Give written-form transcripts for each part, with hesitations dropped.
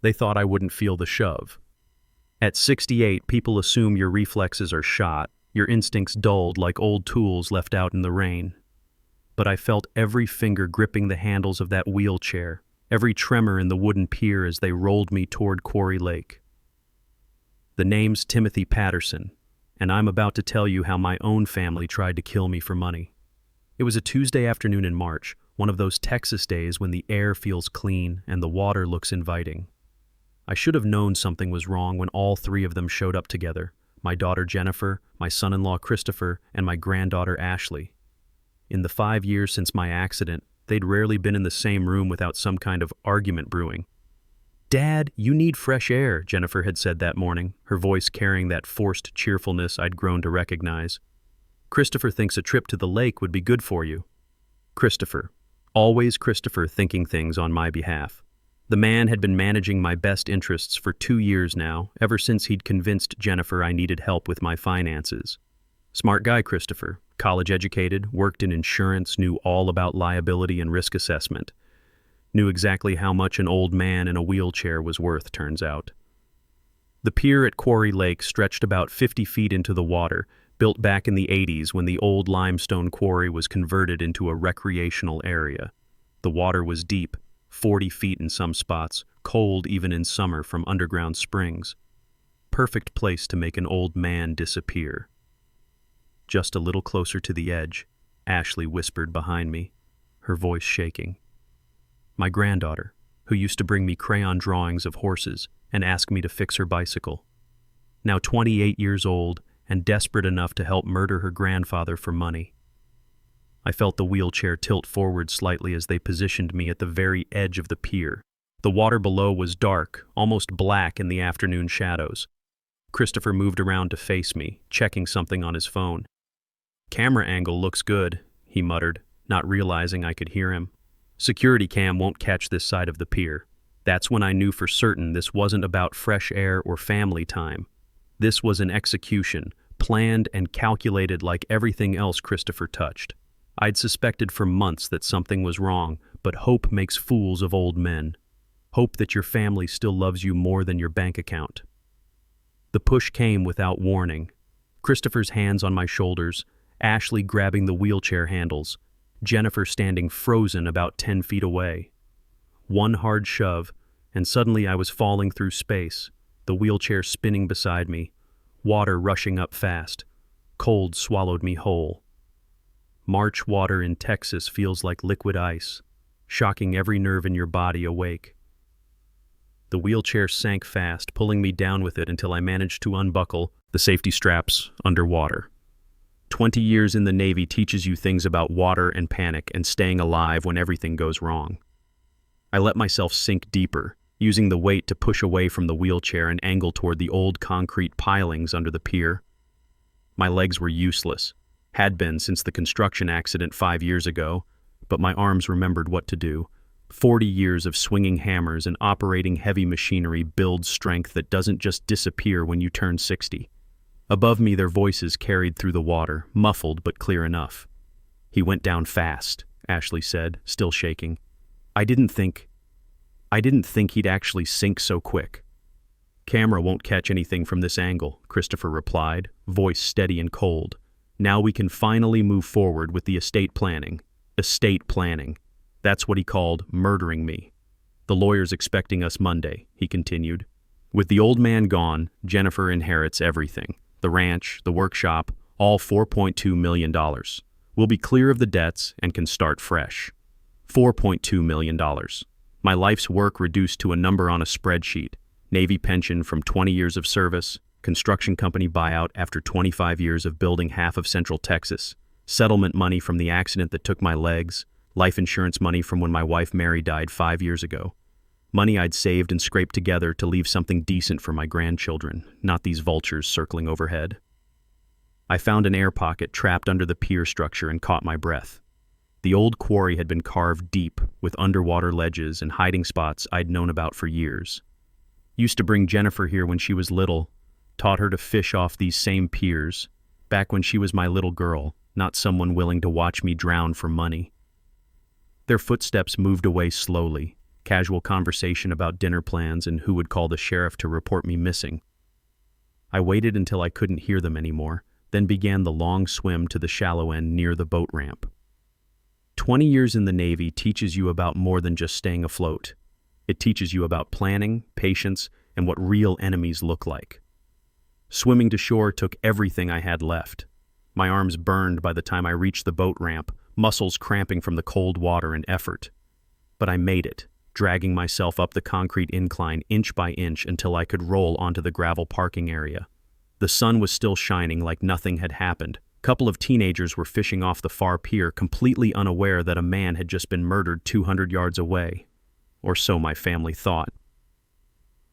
They thought I wouldn't feel the shove. At 68, people assume your reflexes are shot, your instincts dulled like old tools left out in the rain. But I felt every finger gripping the handles of that wheelchair, every tremor in the wooden pier as they rolled me toward Quarry Lake. The name's Timothy Patterson, and I'm about to tell you how my own family tried to kill me for money. It was a Tuesday afternoon in March, one of those Texas days when the air feels clean and the water looks inviting. I should have known something was wrong when all three of them showed up together: my daughter Jennifer, my son-in-law Christopher, and my granddaughter Ashley. In the 5 years since my accident, they'd rarely been in the same room without some kind of argument brewing. "Dad, you need fresh air," Jennifer had said that morning, her voice carrying that forced cheerfulness I'd grown to recognize. "Christopher thinks a trip to the lake would be good for you." Christopher. Always Christopher thinking things on my behalf. The man had been managing my best interests for 2 years now, ever since he'd convinced Jennifer I needed help with my finances. Smart guy, Christopher. College educated, worked in insurance, knew all about liability and risk assessment. Knew exactly how much an old man in a wheelchair was worth, turns out. The pier at Quarry Lake stretched about 50 feet into the water, built back in the 80s when the old limestone quarry was converted into a recreational area. The water was deep, 40 feet in some spots, cold even in summer from underground springs. Perfect place to make an old man disappear. Just a little closer to the edge, Ashley whispered behind me, her voice shaking. My granddaughter, who used to bring me crayon drawings of horses and ask me to fix her bicycle. Now 28 years old and desperate enough to help murder her grandfather for money. I felt the wheelchair tilt forward slightly as they positioned me at the very edge of the pier. The water below was dark, almost black in the afternoon shadows. Christopher moved around to face me, checking something on his phone. "Camera angle looks good," he muttered, not realizing I could hear him. "Security cam won't catch this side of the pier." That's when I knew for certain this wasn't about fresh air or family time. This was an execution, planned and calculated like everything else Christopher touched. I'd suspected for months that something was wrong, but hope makes fools of old men. Hope that your family still loves you more than your bank account. The push came without warning. Christopher's hands on my shoulders, Ashley grabbing the wheelchair handles, Jennifer standing frozen about 10 feet away. One hard shove, and suddenly I was falling through space, the wheelchair spinning beside me, water rushing up fast. Cold swallowed me whole. March water in Texas feels like liquid ice, shocking every nerve in your body awake. The wheelchair sank fast, pulling me down with it until I managed to unbuckle the safety straps underwater. 20 years in the Navy teaches you things about water and panic and staying alive when everything goes wrong. I let myself sink deeper, using the weight to push away from the wheelchair and angle toward the old concrete pilings under the pier. My legs were useless. Had been since the construction accident 5 years ago, but my arms remembered what to do. 40 years of swinging hammers and operating heavy machinery builds strength that doesn't just disappear when you turn 60. Above me, their voices carried through the water, muffled but clear enough. "He went down fast," Ashley said, still shaking. I didn't think he'd actually sink so quick." "Camera won't catch anything from this angle," Christopher replied, voice steady and cold. "Now we can finally move forward with the estate planning. Estate planning. That's what he called murdering me. The lawyer's expecting us Monday," he continued. "With the old man gone, Jennifer inherits everything. The ranch, the workshop, all $4.2 million. We'll be clear of the debts and can start fresh. $4.2 million. My life's work reduced to a number on a spreadsheet. Navy pension from 20 years of service, construction company buyout after 25 years of building half of Central Texas, settlement money from the accident that took my legs, life insurance money from when my wife Mary died 5 years ago. Money I'd saved and scraped together to leave something decent for my grandchildren, not these vultures circling overhead." I found an air pocket trapped under the pier structure and caught my breath. The old quarry had been carved deep, with underwater ledges and hiding spots I'd known about for years. Used to bring Jennifer here when she was little, taught her to fish off these same piers, back when she was my little girl, not someone willing to watch me drown for money. Their footsteps moved away slowly, casual conversation about dinner plans and who would call the sheriff to report me missing. I waited until I couldn't hear them anymore, then began the long swim to the shallow end near the boat ramp. 20 years in the Navy teaches you about more than just staying afloat. It teaches you about planning, patience, and what real enemies look like. Swimming to shore took everything I had left. My arms burned by the time I reached the boat ramp, muscles cramping from the cold water and effort. But I made it, dragging myself up the concrete incline inch by inch until I could roll onto the gravel parking area. The sun was still shining like nothing had happened. A couple of teenagers were fishing off the far pier, completely unaware that a man had just been murdered 200 yards away. Or so my family thought.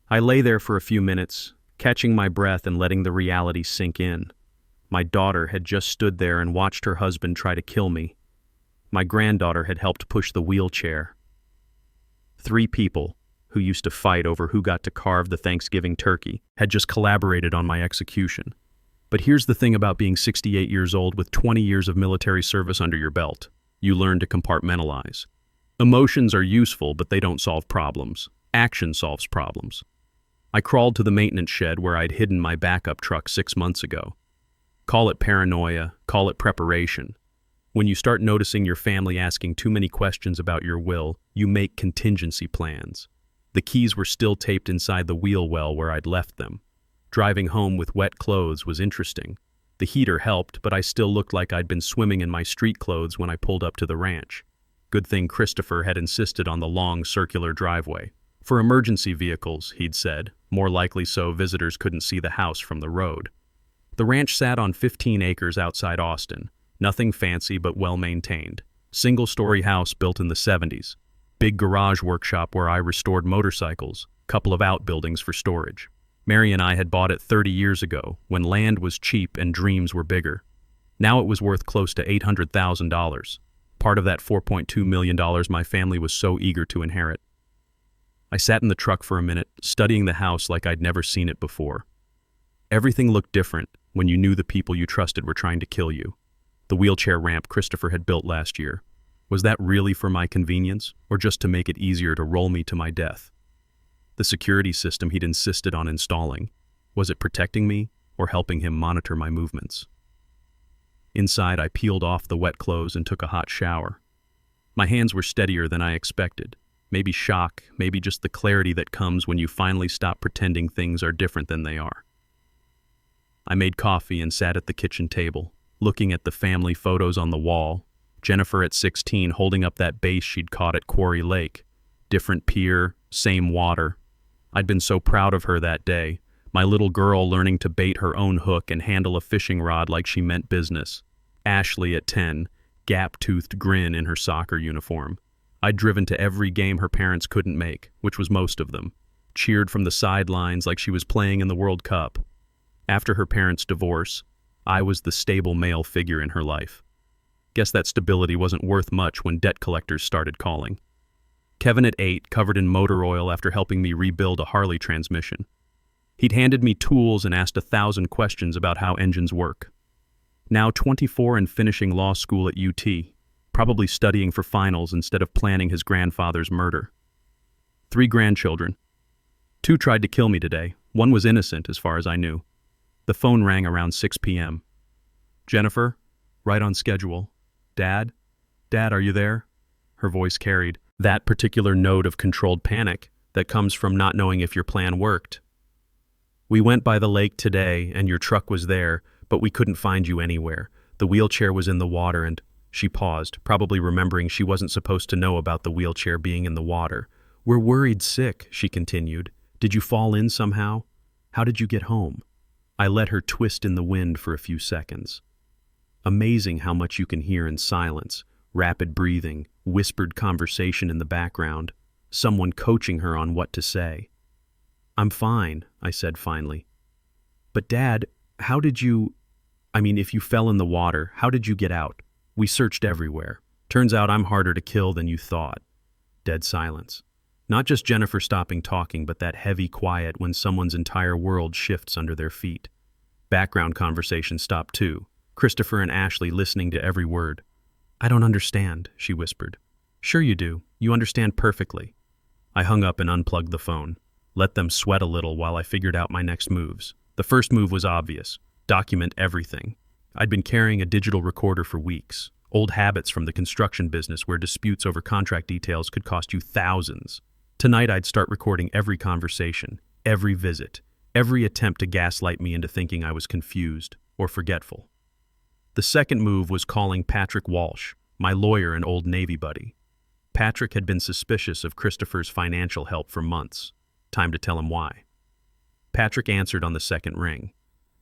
I lay there for a few minutes, catching my breath and letting the reality sink in. My daughter had just stood there and watched her husband try to kill me. My granddaughter had helped push the wheelchair. 3 people, who used to fight over who got to carve the Thanksgiving turkey, had just collaborated on my execution. But here's the thing about being 68 years old with 20 years of military service under your belt. You learn to compartmentalize. Emotions are useful, but they don't solve problems. Action solves problems. I crawled to the maintenance shed where I'd hidden my backup truck 6 months ago. Call it paranoia, call it preparation. When you start noticing your family asking too many questions about your will, you make contingency plans. The keys were still taped inside the wheel well where I'd left them. Driving home with wet clothes was interesting. The heater helped, but I still looked like I'd been swimming in my street clothes when I pulled up to the ranch. Good thing Christopher had insisted on the long circular driveway. For emergency vehicles, he'd said, more likely so visitors couldn't see the house from the road. The ranch sat on 15 acres outside Austin. Nothing fancy but well-maintained. Single-story house built in the 70s. Big garage workshop where I restored motorcycles. Couple of outbuildings for storage. Mary and I had bought it 30 years ago, when land was cheap and dreams were bigger. Now it was worth close to $800,000. Part of that $4.2 million my family was so eager to inherit. I sat in the truck for a minute, studying the house like I'd never seen it before. Everything looked different when you knew the people you trusted were trying to kill you. The wheelchair ramp Christopher had built last year. Was that really for my convenience, or just to make it easier to roll me to my death? The security system he'd insisted on installing, was it protecting me or helping him monitor my movements? Inside, I peeled off the wet clothes and took a hot shower. My hands were steadier than I expected. Maybe shock, maybe just the clarity that comes when you finally stop pretending things are different than they are. I made coffee and sat at the kitchen table, looking at the family photos on the wall. Jennifer at 16 holding up that bass she'd caught at Quarry Lake. Different pier, same water. I'd been so proud of her that day. My little girl learning to bait her own hook and handle a fishing rod like she meant business. Ashley at 10, gap-toothed grin in her soccer uniform. I'd driven to every game her parents couldn't make, which was most of them. Cheered from the sidelines like she was playing in the World Cup. After her parents' divorce, I was the stable male figure in her life. Guess that stability wasn't worth much when debt collectors started calling. Kevin at 8, covered in motor oil after helping me rebuild a Harley transmission. He'd handed me tools and asked 1,000 questions about how engines work. Now 24 and finishing law school at UT, probably studying for finals instead of planning his grandfather's murder. 3 grandchildren. 2 tried to kill me today. 1 was innocent as far as I knew. The phone rang around 6 p.m. Jennifer, right on schedule. Dad? Dad, are you there? Her voice carried that particular note of controlled panic that comes from not knowing if your plan worked. We went by the lake today and your truck was there, but we couldn't find you anywhere. The wheelchair was in the water and she paused, probably remembering she wasn't supposed to know about the wheelchair being in the water. We're worried sick, she continued. Did you fall in somehow? How did you get home? I let her twist in the wind for a few seconds. Amazing how much you can hear in silence, rapid breathing, whispered conversation in the background, someone coaching her on what to say. I'm fine, I said finally. But Dad, how did you... if you fell in the water, how did you get out? We searched everywhere. Turns out I'm harder to kill than you thought. Dead silence. Not just Jennifer stopping talking, but that heavy quiet when someone's entire world shifts under their feet. Background conversation stopped too. Christopher and Ashley listening to every word. I don't understand, she whispered. Sure you do. You understand perfectly. I hung up and unplugged the phone. Let them sweat a little while I figured out my next moves. The first move was obvious. Document everything. I'd been carrying a digital recorder for weeks. Old habits from the construction business where disputes over contract details could cost you thousands. Tonight I'd start recording every conversation, every visit, every attempt to gaslight me into thinking I was confused or forgetful. The second move was calling Patrick Walsh, my lawyer and old Navy buddy. Patrick had been suspicious of Christopher's financial help for months. Time to tell him why. Patrick answered on the second ring.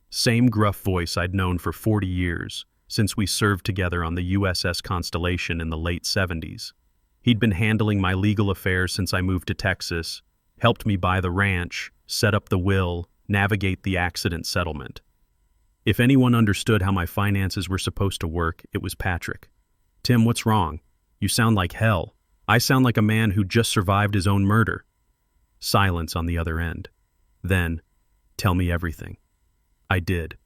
Same gruff voice I'd known for 40 years, since we served together on the USS Constellation in the late 70s. He'd been handling my legal affairs since I moved to Texas, helped me buy the ranch, set up the will, navigate the accident settlement. If anyone understood how my finances were supposed to work, it was Patrick. "Tim, what's wrong? You sound like hell. I sound like a man who just survived his own murder." Silence on the other end. Then, "Tell me everything." I did.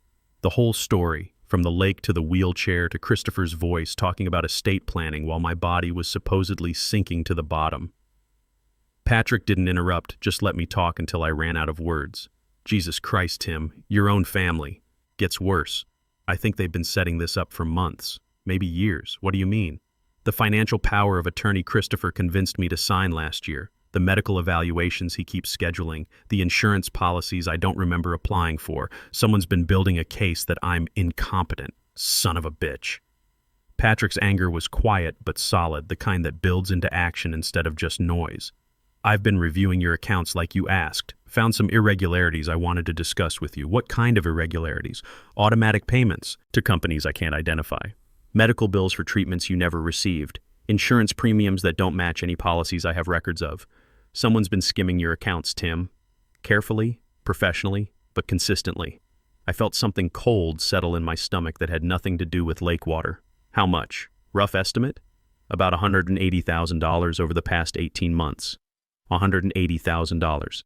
The whole story, from the lake to the wheelchair to Christopher's voice talking about estate planning while my body was supposedly sinking to the bottom. Patrick didn't interrupt, just let me talk until I ran out of words. "Jesus Christ, Tim, your own family. Gets worse. I think they've been setting this up for months, maybe years. What do you mean?" "The financial power of attorney Christopher convinced me to sign last year. The medical evaluations he keeps scheduling, the insurance policies I don't remember applying for. Someone's been building a case that I'm incompetent. Son of a bitch." Patrick's anger was quiet but solid, the kind that builds into action instead of just noise. "I've been reviewing your accounts like you asked. Found some irregularities I wanted to discuss with you." "What kind of irregularities?" "Automatic payments to companies I can't identify. Medical bills for treatments you never received. Insurance premiums that don't match any policies I have records of. Someone's been skimming your accounts, Tim. Carefully, professionally, but consistently." I felt something cold settle in my stomach that had nothing to do with lake water. "How much? Rough estimate?" "About $180,000 over the past 18 months. $180,000.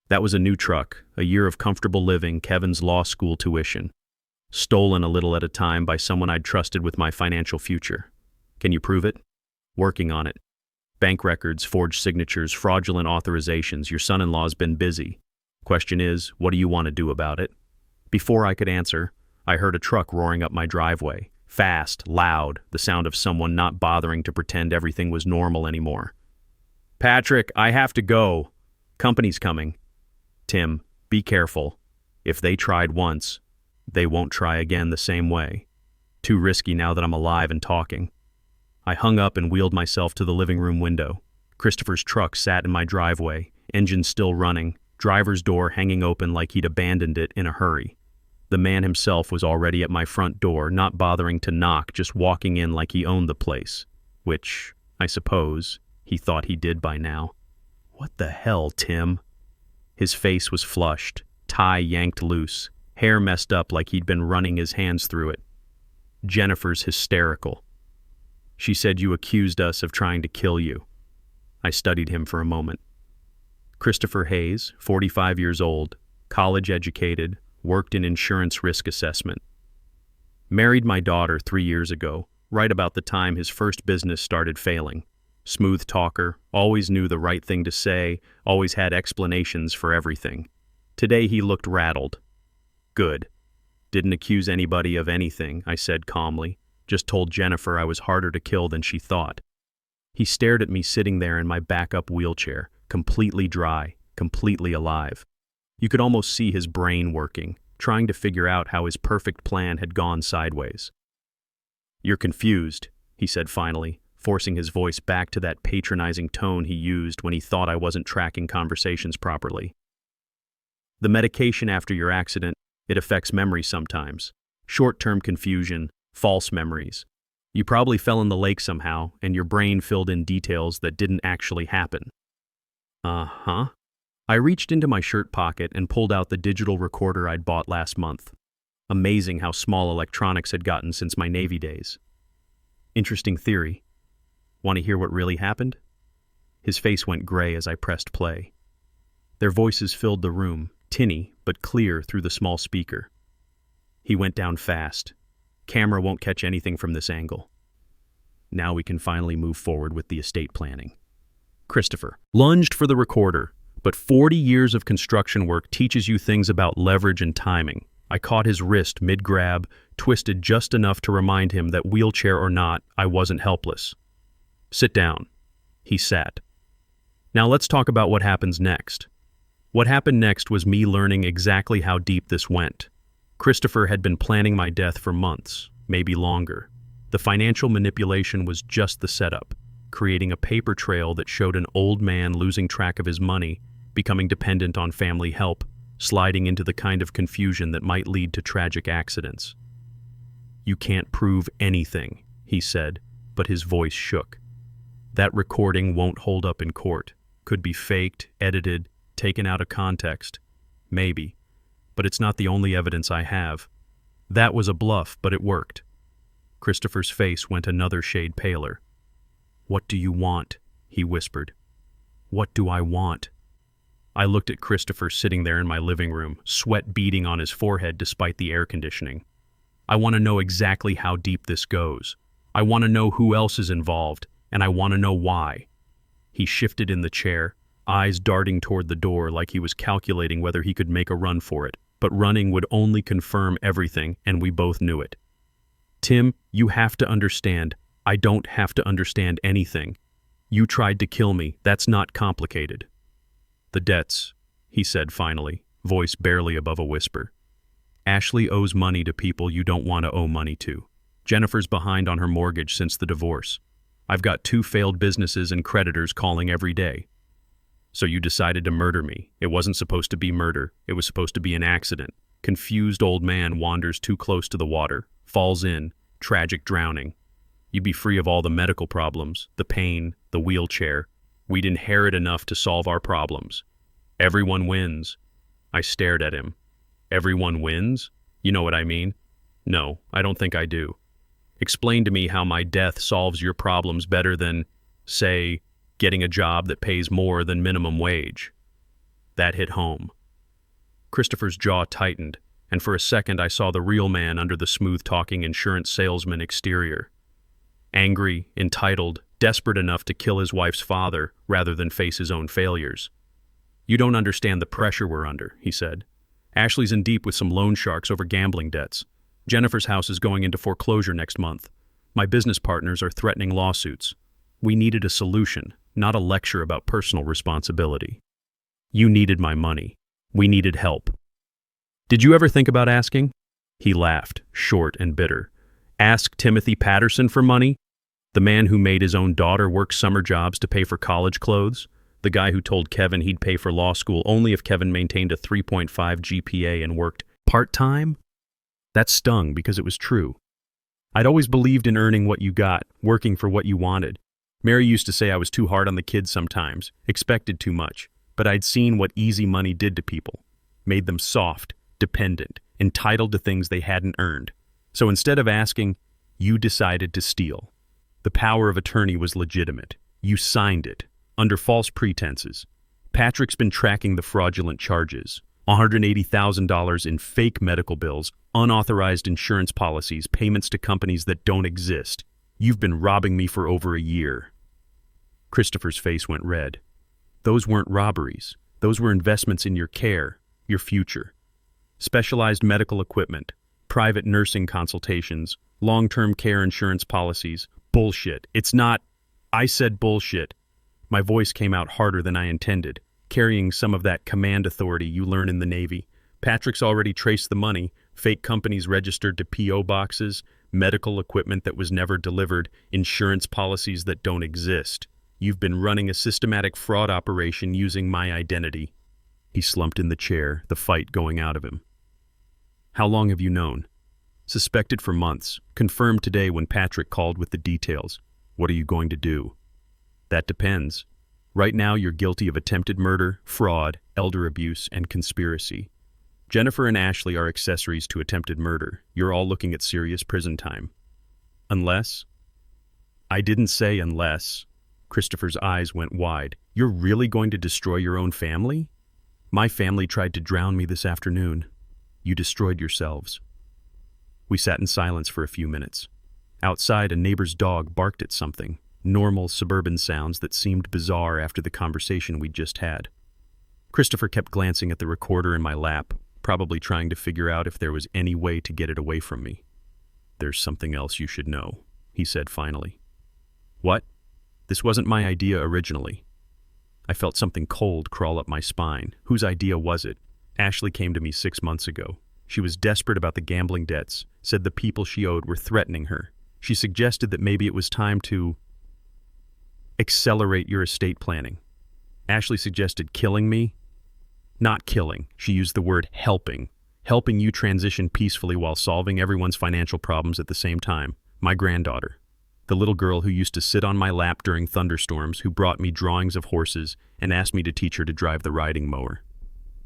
That was a new truck, a year of comfortable living, Kevin's law school tuition. Stolen a little at a time by someone I'd trusted with my financial future. Can you prove it?" "Working on it. Bank records, forged signatures, fraudulent authorizations. Your son-in-law's been busy. Question is, what do you want to do about it?" Before I could answer, I heard a truck roaring up my driveway. Fast, loud, the sound of someone not bothering to pretend everything was normal anymore. "Patrick, I have to go. Company's coming." "Tim, be careful. If they tried once, they won't try again the same way. Too risky now that I'm alive and talking." I hung up and wheeled myself to the living room window. Christopher's truck sat in my driveway, engine still running, driver's door hanging open like he'd abandoned it in a hurry. The man himself was already at my front door, not bothering to knock, just walking in like he owned the place, which, I suppose, he thought he did by now. "What the hell, Tim?" His face was flushed, tie yanked loose, hair messed up like he'd been running his hands through it. "Jennifer's hysterical. She said you accused us of trying to kill you." I studied him for a moment. Christopher Hayes, 45 years old, college educated, worked in insurance risk assessment. Married my daughter 3 years ago, right about the time his first business started failing. Smooth talker, always knew the right thing to say, always had explanations for everything. Today he looked rattled. "Good. Didn't accuse anybody of anything," I said calmly. "Just told Jennifer I was harder to kill than she thought." He stared at me sitting there in my backup wheelchair, completely dry, completely alive. You could almost see his brain working, trying to figure out how his perfect plan had gone sideways. "You're confused," he said finally, forcing his voice back to that patronizing tone he used when he thought I wasn't tracking conversations properly. "The medication after your accident, it affects memory sometimes. Short-term confusion, false memories. You probably fell in the lake somehow, and your brain filled in details that didn't actually happen." "Uh-huh." I reached into my shirt pocket and pulled out the digital recorder I'd bought last month. Amazing how small electronics had gotten since my Navy days. "Interesting theory. Want to hear what really happened?" His face went gray as I pressed play. Their voices filled the room, tinny but clear through the small speaker. "He went down fast. Camera won't catch anything from this angle. Now we can finally move forward with the estate planning. Christopher lunged for the recorder, but 40 years of construction work teaches you things about leverage and timing. I caught his wrist mid-grab, twisted just enough to remind him that wheelchair or not, I wasn't helpless. Sit down. He sat. Now let's talk about what happens next. What happened next was me learning exactly how deep this went. Christopher had been planning my death for months, maybe longer. The financial manipulation was just the setup, creating a paper trail that showed an old man losing track of his money, becoming dependent on family help, sliding into the kind of confusion that might lead to tragic accidents. "You can't prove anything," he said, but his voice shook. "That recording won't hold up in court. Could be faked, edited, taken out of context. Maybe. But it's not the only evidence I have. That was a bluff, but it worked." Christopher's face went another shade paler. "What do you want?" he whispered. "What do I want?" I looked at Christopher sitting there in my living room, sweat beading on his forehead despite the air conditioning. "I want to know exactly how deep this goes. I want to know who else is involved, and I want to know why." He shifted in the chair, eyes darting toward the door like he was calculating whether he could make a run for it, but running would only confirm everything, and we both knew it. "Tim, you have to understand. I don't have to understand anything. You tried to kill me. That's not complicated." "The debts," he said finally, voice barely above a whisper. "Ashley owes money to people you don't want to owe money to. Jennifer's behind on her mortgage since the divorce. I've got 2 failed businesses and creditors calling every day. So you decided to murder me. It wasn't supposed to be murder. It was supposed to be an accident. Confused old man wanders too close to the water, falls in, tragic drowning. You'd be free of all the medical problems, the pain, the wheelchair. We'd inherit enough to solve our problems. Everyone wins." I stared at him. "Everyone wins? You know what I mean?" "No, I don't think I do. Explain to me how my death solves your problems better than, say, getting a job that pays more than minimum wage." That hit home. Christopher's jaw tightened, and for a second I saw the real man under the smooth-talking insurance salesman exterior. Angry, entitled, desperate enough to kill his wife's father rather than face his own failures. "You don't understand the pressure we're under," he said. "Ashley's in deep with some loan sharks over gambling debts. Jennifer's house is going into foreclosure next month. My business partners are threatening lawsuits. We needed a solution, not a lecture about personal responsibility. You needed my money. We needed help. Did you ever think about asking?" He laughed, short and bitter. "Ask Timothy Patterson for money? The man who made his own daughter work summer jobs to pay for college clothes? The guy who told Kevin he'd pay for law school only if Kevin maintained a 3.5 GPA and worked part-time?" That stung because it was true. I'd always believed in earning what you got, working for what you wanted. Mary used to say I was too hard on the kids sometimes, expected too much, but I'd seen what easy money did to people. Made them soft, dependent, entitled to things they hadn't earned. So instead of asking, you decided to steal. The power of attorney was legitimate. You signed it, under false pretenses. Patrick's been tracking the fraudulent charges. $180,000 in fake medical bills, unauthorized insurance policies, payments to companies that don't exist. You've been robbing me for over a year. Christopher's face went red. Those weren't robberies. Those were investments in your care, your future. Specialized medical equipment, private nursing consultations, long-term care insurance policies. Bullshit. It's not. I said bullshit. My voice came out harder than I intended, carrying some of that command authority you learn in the Navy. Patrick's already traced the money, fake companies registered to P.O. boxes, medical equipment that was never delivered, insurance policies that don't exist. You've been running a systematic fraud operation using my identity. He slumped in the chair, the fight going out of him. How long have you known? Suspected for months, confirmed today when Patrick called with the details. What are you going to do? That depends. Right now you're guilty of attempted murder, fraud, elder abuse, and conspiracy. Jennifer and Ashley are accessories to attempted murder. You're all looking at serious prison time. Unless? I didn't say unless. Christopher's eyes went wide. You're really going to destroy your own family? My family tried to drown me this afternoon. You destroyed yourselves. We sat in silence for a few minutes. Outside, a neighbor's dog barked at something. normal suburban sounds that seemed bizarre after the conversation we'd just had. Christopher kept glancing at the recorder in my lap, probably trying to figure out if there was any way to get it away from me. "There's something else you should know," he said finally. "What?" This wasn't my idea originally. I felt something cold crawl up my spine. Whose idea was it? Ashley came to me 6 months ago. She was desperate about the gambling debts, said the people she owed were threatening her. She suggested that maybe it was time to accelerate your estate planning. Ashley suggested killing me. Not killing. She used the word helping. Helping you transition peacefully while solving everyone's financial problems at the same time. My granddaughter. The little girl who used to sit on my lap during thunderstorms, who brought me drawings of horses and asked me to teach her to drive the riding mower.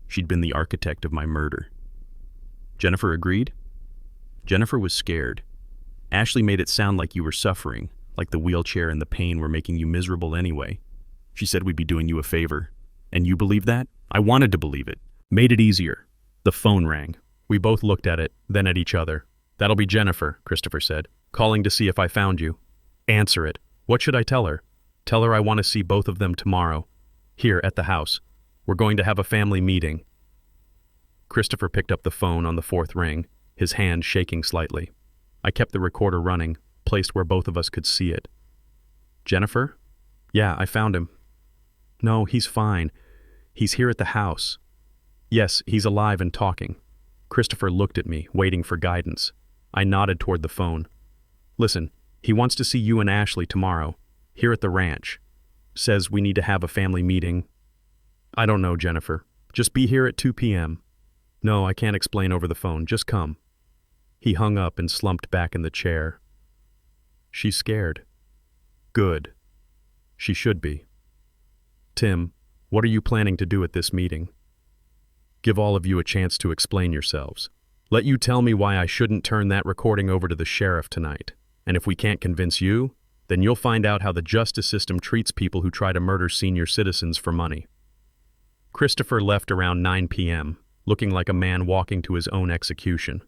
She'd been the architect of my murder. Jennifer agreed? Jennifer was scared. Ashley made it sound like you were suffering, like the wheelchair and the pain were making you miserable anyway. She said we'd be doing you a favor. And you believed that? I wanted to believe it. Made it easier. The phone rang. We both looked at it, then at each other. "That'll be Jennifer," Christopher said, "calling to see if I found you." "Answer it." "What should I tell her?" "Tell her I want to see both of them tomorrow. Here, at the house. We're going to have a family meeting." Christopher picked up the phone on the fourth ring, his hand shaking slightly. I kept the recorder running, placed where both of us could see it. "Jennifer?" "Yeah, I found him." "No, he's fine. He's here at the house." "Yes, he's alive and talking." Christopher looked at me, waiting for guidance. I nodded toward the phone. "Listen, he wants to see you and Ashley tomorrow, here at the ranch. Says we need to have a family meeting." "I don't know, Jennifer. Just be here at 2 p.m. "No, I can't explain over the phone. Just come." He hung up and slumped back in the chair. "She's scared." "Good. She should be." "Tim, what are you planning to do at this meeting?" "Give all of you a chance to explain yourselves. Let you tell me why I shouldn't turn that recording over to the sheriff tonight. And if we can't convince you, then you'll find out how the justice system treats people who try to murder senior citizens for money." Christopher left around 9 p.m., looking like a man walking to his own execution.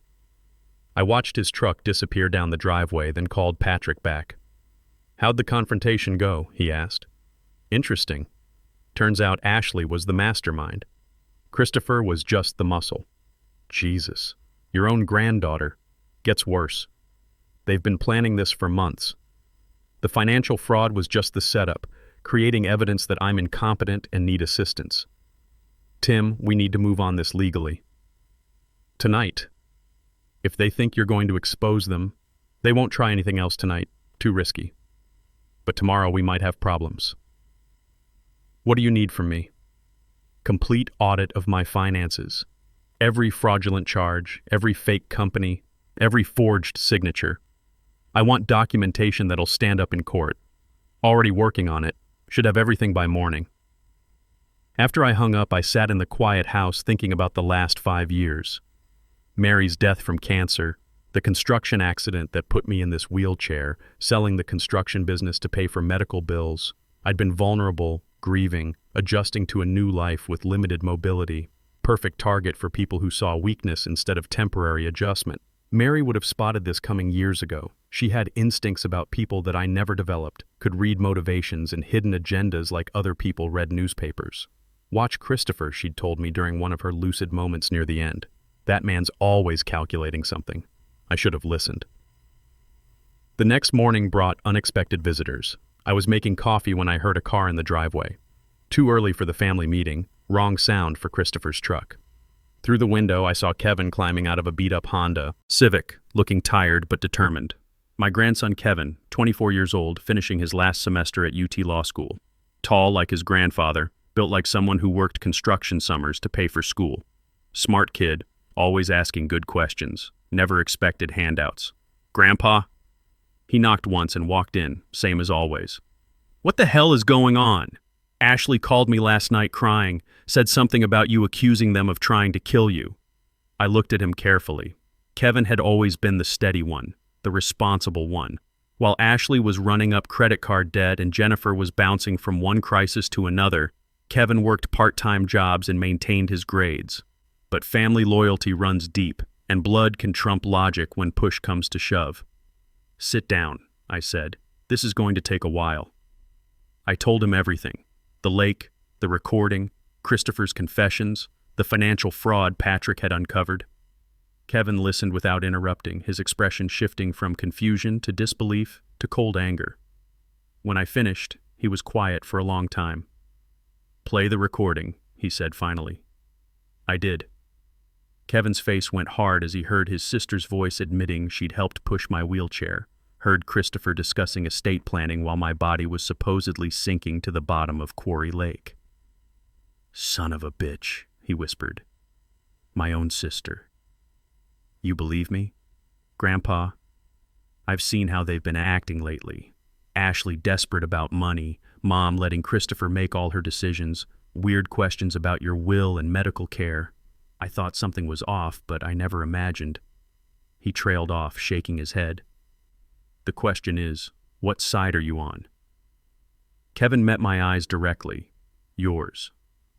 I watched his truck disappear down the driveway, then called Patrick back. "How'd the confrontation go?" he asked. "Interesting. Turns out Ashley was the mastermind. Christopher was just the muscle." "Jesus. Your own granddaughter. Gets worse. They've been planning this for months. The financial fraud was just the setup, creating evidence that I'm incompetent and need assistance. Tim, we need to move on this legally. Tonight. If they think you're going to expose them, they won't try anything else tonight. Too risky. But tomorrow we might have problems. What do you need from me?" "Complete audit of my finances. Every fraudulent charge, every fake company, every forged signature. I want documentation that'll stand up in court. Already working on it. Should have everything by morning." After I hung up, I sat in the quiet house thinking about the last 5 years. Mary's death from cancer, the construction accident that put me in this wheelchair, selling the construction business to pay for medical bills. I'd been vulnerable, grieving, adjusting to a new life with limited mobility. Perfect target for people who saw weakness instead of temporary adjustment. Mary would have spotted this coming years ago. She had instincts about people that I never developed, could read motivations and hidden agendas like other people read newspapers. "Watch Christopher," she'd told me during one of her lucid moments near the end. "That man's always calculating something." I should have listened. The next morning brought unexpected visitors. I was making coffee when I heard a car in the driveway. Too early for the family meeting, wrong sound for Christopher's truck. Through the window, I saw Kevin climbing out of a beat-up Honda Civic, looking tired but determined. My grandson Kevin, 24 years old, finishing his last semester at UT Law School. Tall like his grandfather, built like someone who worked construction summers to pay for school. Smart kid, always asking good questions, never expected handouts. "Grandpa?" He knocked once and walked in, same as always. "What the hell is going on? Ashley called me last night crying, said something about you accusing them of trying to kill you." I looked at him carefully. Kevin had always been the steady one, the responsible one. While Ashley was running up credit card debt and Jennifer was bouncing from one crisis to another, Kevin worked part-time jobs and maintained his grades. But family loyalty runs deep, and blood can trump logic when push comes to shove. "Sit down," I said. This is going to take a while. I told him everything. The lake, the recording, Christopher's confessions, the financial fraud Patrick had uncovered. Kevin listened without interrupting, his expression shifting from confusion to disbelief to cold anger. When I finished, he was quiet for a long time. "Play the recording," he said finally. I did. Kevin's face went hard as he heard his sister's voice admitting she'd helped push my wheelchair, heard Christopher discussing estate planning while my body was supposedly sinking to the bottom of Quarry Lake. "Son of a bitch," he whispered. "My own sister. You believe me? Grandpa, I've seen how they've been acting lately. Ashley desperate about money, Mom letting Christopher make all her decisions, weird questions about your will and medical care. I thought something was off, but I never imagined." He trailed off, shaking his head. "The question is, what side are you on?" Kevin met my eyes directly. "Yours.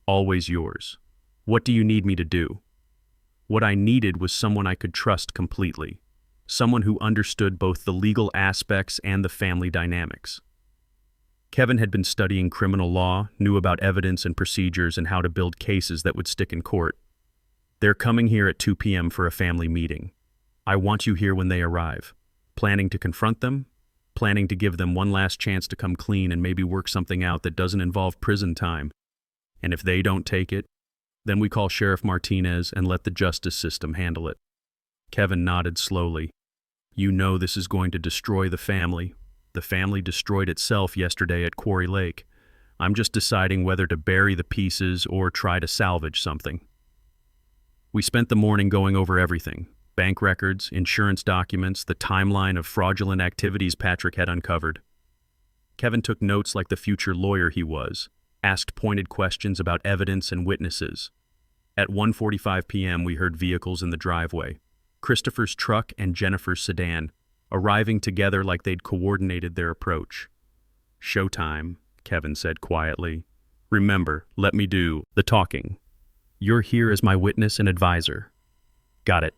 Always yours. What do you need me to do?" What I needed was someone I could trust completely. Someone who understood both the legal aspects and the family dynamics. Kevin had been studying criminal law, knew about evidence and procedures and how to build cases that would stick in court. "They're coming here at 2 p.m. for a family meeting. I want you here when they arrive. Planning to confront them? Planning to give them one last chance to come clean and maybe work something out that doesn't involve prison time. And if they don't take it, then we call Sheriff Martinez and let the justice system handle it." Kevin nodded slowly. "You know this is going to destroy the family. The family destroyed itself yesterday at Quarry Lake. I'm just deciding whether to bury the pieces or try to salvage something." We spent the morning going over everything. Bank records, insurance documents, the timeline of fraudulent activities Patrick had uncovered. Kevin took notes like the future lawyer he was, asked pointed questions about evidence and witnesses. At 1:45 p.m. we heard vehicles in the driveway. Christopher's truck and Jennifer's sedan, arriving together like they'd coordinated their approach. "Showtime," Kevin said quietly. "Remember, let me do the talking. You're here as my witness and advisor." "Got it."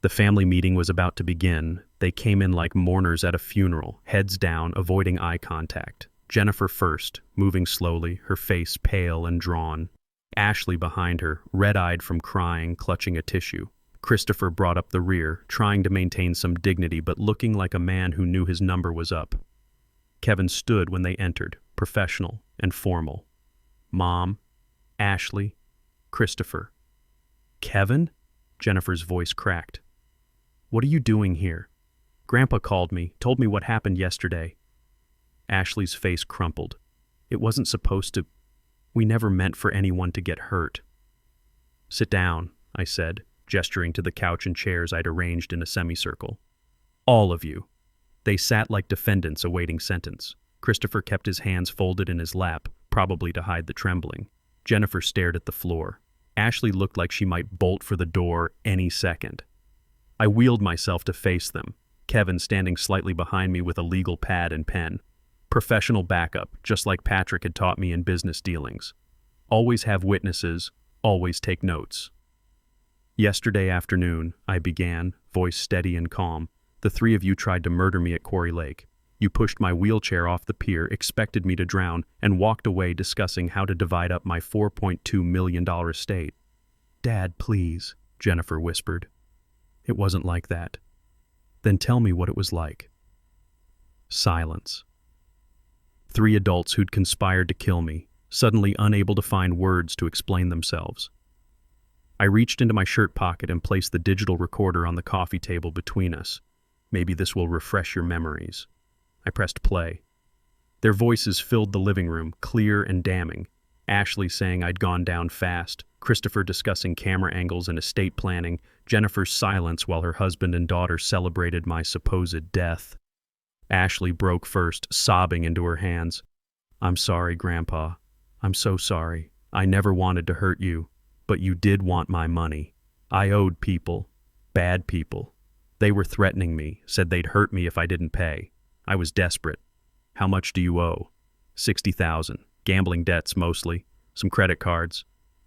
The family meeting was about to begin. They came in like mourners at a funeral, heads down, avoiding eye contact. Jennifer first, moving slowly, her face pale and drawn. Ashley behind her, red-eyed from crying, clutching a tissue. Christopher brought up the rear, trying to maintain some dignity but looking like a man who knew his number was up. Kevin stood when they entered, professional and formal. Mom, Ashley, Christopher. "Kevin?" Jennifer's voice cracked. "What are you doing here? Grandpa called me, told me what happened yesterday." Ashley's face crumpled. "It wasn't supposed to. We never meant for anyone to get hurt." "Sit down," I said, gesturing to the couch and chairs I'd arranged in a semicircle. "All of you." They sat like defendants awaiting sentence. Christopher kept his hands folded in his lap, probably to hide the trembling. Jennifer stared at the floor. Ashley looked like she might bolt for the door any second. I wheeled myself to face them, Kevin standing slightly behind me with a legal pad and pen. Professional backup, just like Patrick had taught me in business dealings. Always have witnesses, always take notes. "Yesterday afternoon," I began, voice steady and calm, "the three of you tried to murder me at Quarry Lake. You pushed my wheelchair off the pier, expected me to drown, and walked away discussing how to divide up my $4.2 million estate." "Dad, please," Jennifer whispered. "It wasn't like that." "Then tell me what it was like." Silence. Three adults who'd conspired to kill me, suddenly unable to find words to explain themselves. I reached into my shirt pocket and placed the digital recorder on the coffee table between us. "Maybe this will refresh your memories." I pressed play. Their voices filled the living room, clear and damning. Ashley saying I'd gone down fast, Christopher discussing camera angles and estate planning, Jennifer's silence while her husband and daughter celebrated my supposed death. Ashley broke first, sobbing into her hands. "I'm sorry, Grandpa. I'm so sorry. I never wanted to hurt you, but you did want my money. I owed people, bad people. They were threatening me, said they'd hurt me if I didn't pay. I was desperate. How much do you owe?" $60,000. Gambling debts mostly. Some credit cards.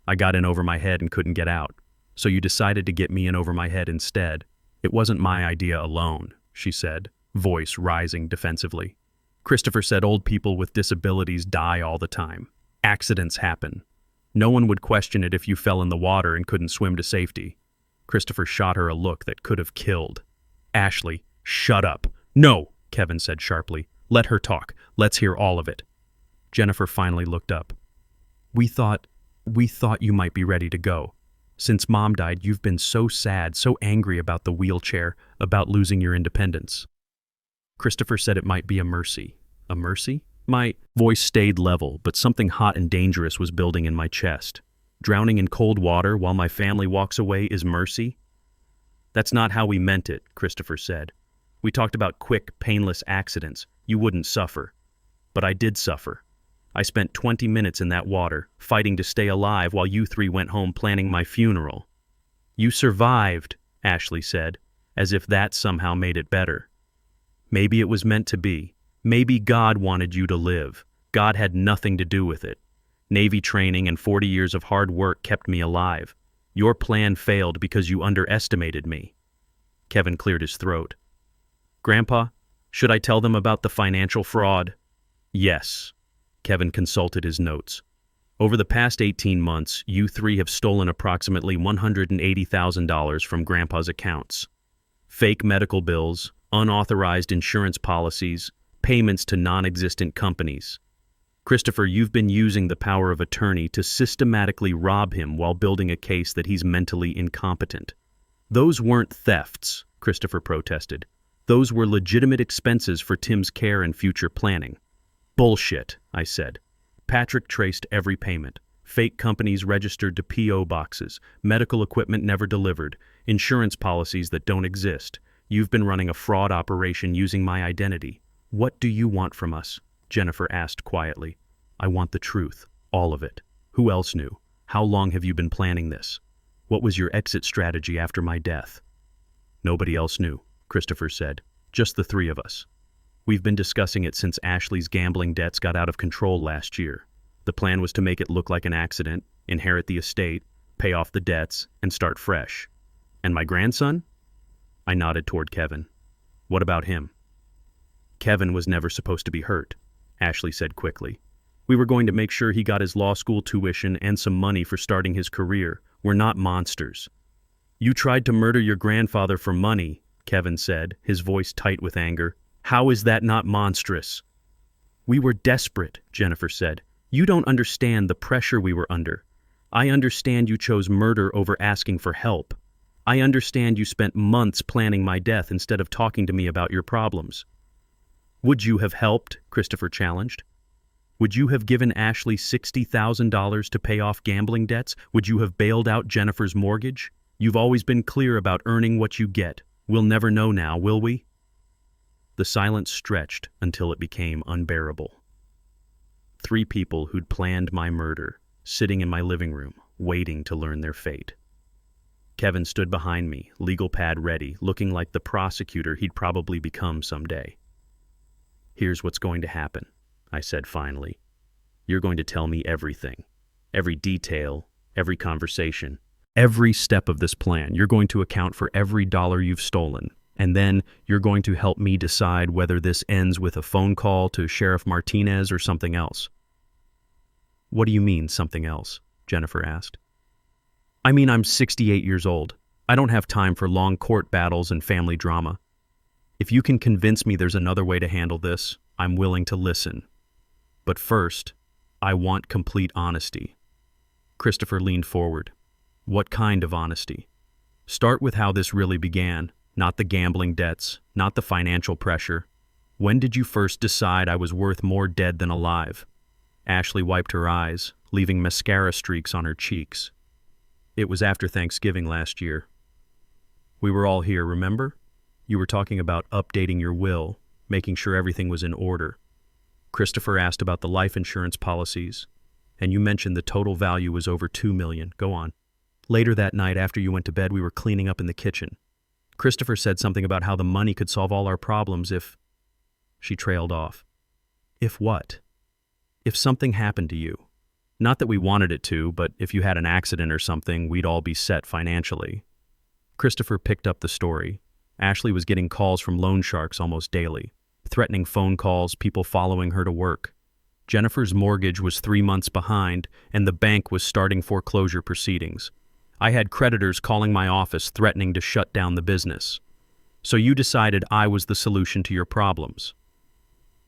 I got in over my head and couldn't get out. So you decided to get me in over my head instead. It wasn't my idea alone, she said, voice rising defensively. Christopher said old people with disabilities die all the time. Accidents happen. No one would question it if you fell in the water and couldn't swim to safety. Christopher shot her a look that could have killed. Ashley, shut up. No, Kevin said sharply. Let her talk. Let's hear all of it. Jennifer finally looked up. We thought you might be ready to go. Since Mom died, you've been so sad, so angry about the wheelchair, about losing your independence. Christopher said it might be a mercy. A mercy? My voice stayed level, but something hot and dangerous was building in my chest. Drowning in cold water while my family walks away is mercy? That's not how we meant it, Christopher said. We talked about quick, painless accidents. You wouldn't suffer. But I did suffer. I spent 20 minutes in that water, fighting to stay alive while you three went home planning my funeral. You survived, Ashley said, as if that somehow made it better. Maybe it was meant to be. Maybe God wanted you to live. God had nothing to do with it. Navy training and 40 years of hard work kept me alive. Your plan failed because you underestimated me. Kevin cleared his throat. Grandpa, should I tell them about the financial fraud? Yes. Kevin consulted his notes. Over the past 18 months, you three have stolen approximately $180,000 from Grandpa's accounts. Fake medical bills, unauthorized insurance policies, payments to non-existent companies. Christopher, you've been using the power of attorney to systematically rob him while building a case that he's mentally incompetent. Those weren't thefts, Christopher protested. Those were legitimate expenses for Tim's care and future planning. Bullshit, I said. Patrick traced every payment. Fake companies registered to P.O. boxes, medical equipment never delivered, insurance policies that don't exist. You've been running a fraud operation using my identity. What do you want from us? Jennifer asked quietly. I want the truth, all of it. Who else knew? How long have you been planning this? What was your exit strategy after my death? Nobody else knew, Christopher said. Just the three of us. We've been discussing it since Ashley's gambling debts got out of control last year. The plan was to make it look like an accident, inherit the estate, pay off the debts, and start fresh. And my grandson? I nodded toward Kevin. What about him? Kevin was never supposed to be hurt, Ashley said quickly. We were going to make sure he got his law school tuition and some money for starting his career. We're not monsters. You tried to murder your grandfather for money, Kevin said, his voice tight with anger. How is that not monstrous? We were desperate, Jennifer said. You don't understand the pressure we were under. I understand you chose murder over asking for help. I understand you spent months planning my death instead of talking to me about your problems. Would you have helped? Christopher challenged. Would you have given Ashley $60,000 to pay off gambling debts? Would you have bailed out Jennifer's mortgage? You've always been clear about earning what you get. We'll never know now, will we? The silence stretched until it became unbearable. Three people who'd planned my murder, sitting in my living room, waiting to learn their fate. Kevin stood behind me, legal pad ready, looking like the prosecutor he'd probably become someday. Here's what's going to happen, I said finally. You're going to tell me everything. Every detail, every conversation, every step of this plan. You're going to account for every dollar you've stolen. And then you're going to help me decide whether this ends with a phone call to Sheriff Martinez or something else. What do you mean, something else? Jennifer asked. I mean, I'm 68 years old. I don't have time for long court battles and family drama. If you can convince me there's another way to handle this, I'm willing to listen. But first, I want complete honesty. Christopher leaned forward. What kind of honesty? Start with how this really began. Not the gambling debts, not the financial pressure. When did you first decide I was worth more dead than alive? Ashley wiped her eyes, leaving mascara streaks on her cheeks. It was after Thanksgiving last year. We were all here, remember? You were talking about updating your will, making sure everything was in order. Christopher asked about the life insurance policies, and you mentioned the total value was over $2 million. Go on. Later that night, after you went to bed, we were cleaning up in the kitchen. Christopher said something about how the money could solve all our problems if... She trailed off. If what? If something happened to you. Not that we wanted it to, but if you had an accident or something, we'd all be set financially. Christopher picked up the story. Ashley was getting calls from loan sharks almost daily. threatening phone calls, people following her to work. Jennifer's mortgage was 3 months behind, and the bank was starting foreclosure proceedings. I had creditors calling my office threatening to shut down the business. So you decided I was the solution to your problems.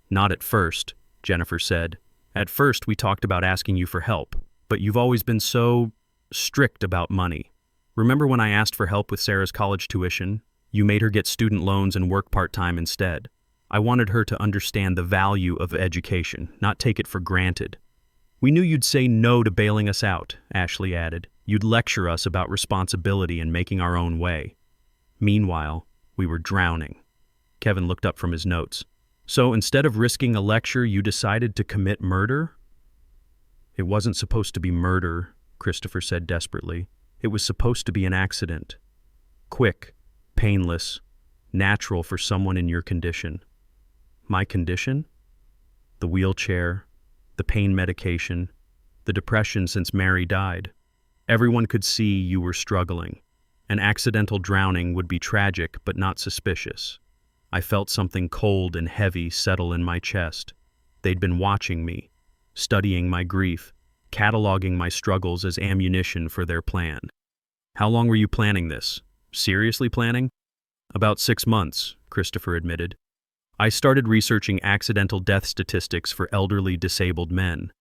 Not at first, Jennifer said. At first we talked about asking you for help, but you've always been so strict about money. Remember when I asked for help with Sarah's college tuition? You made her get student loans and work part-time instead. I wanted her to understand the value of education, not take it for granted. We knew you'd say no to bailing us out, Ashley added. You'd lecture us about responsibility and making our own way. Meanwhile, we were drowning. Kevin looked up from his notes. So instead of risking a lecture, you decided to commit murder? It wasn't supposed to be murder, Christopher said desperately. It was supposed to be an accident. Quick, painless, natural for someone in your condition. My condition? The wheelchair, the pain medication, the depression since Mary died. Everyone could see you were struggling. An accidental drowning would be tragic but not suspicious. I felt something cold and heavy settle in my chest. They'd been watching me, studying my grief, cataloging my struggles as ammunition for their plan. How long were you planning this? Seriously planning? About 6 months, Christopher admitted. I started researching accidental death statistics for elderly disabled men.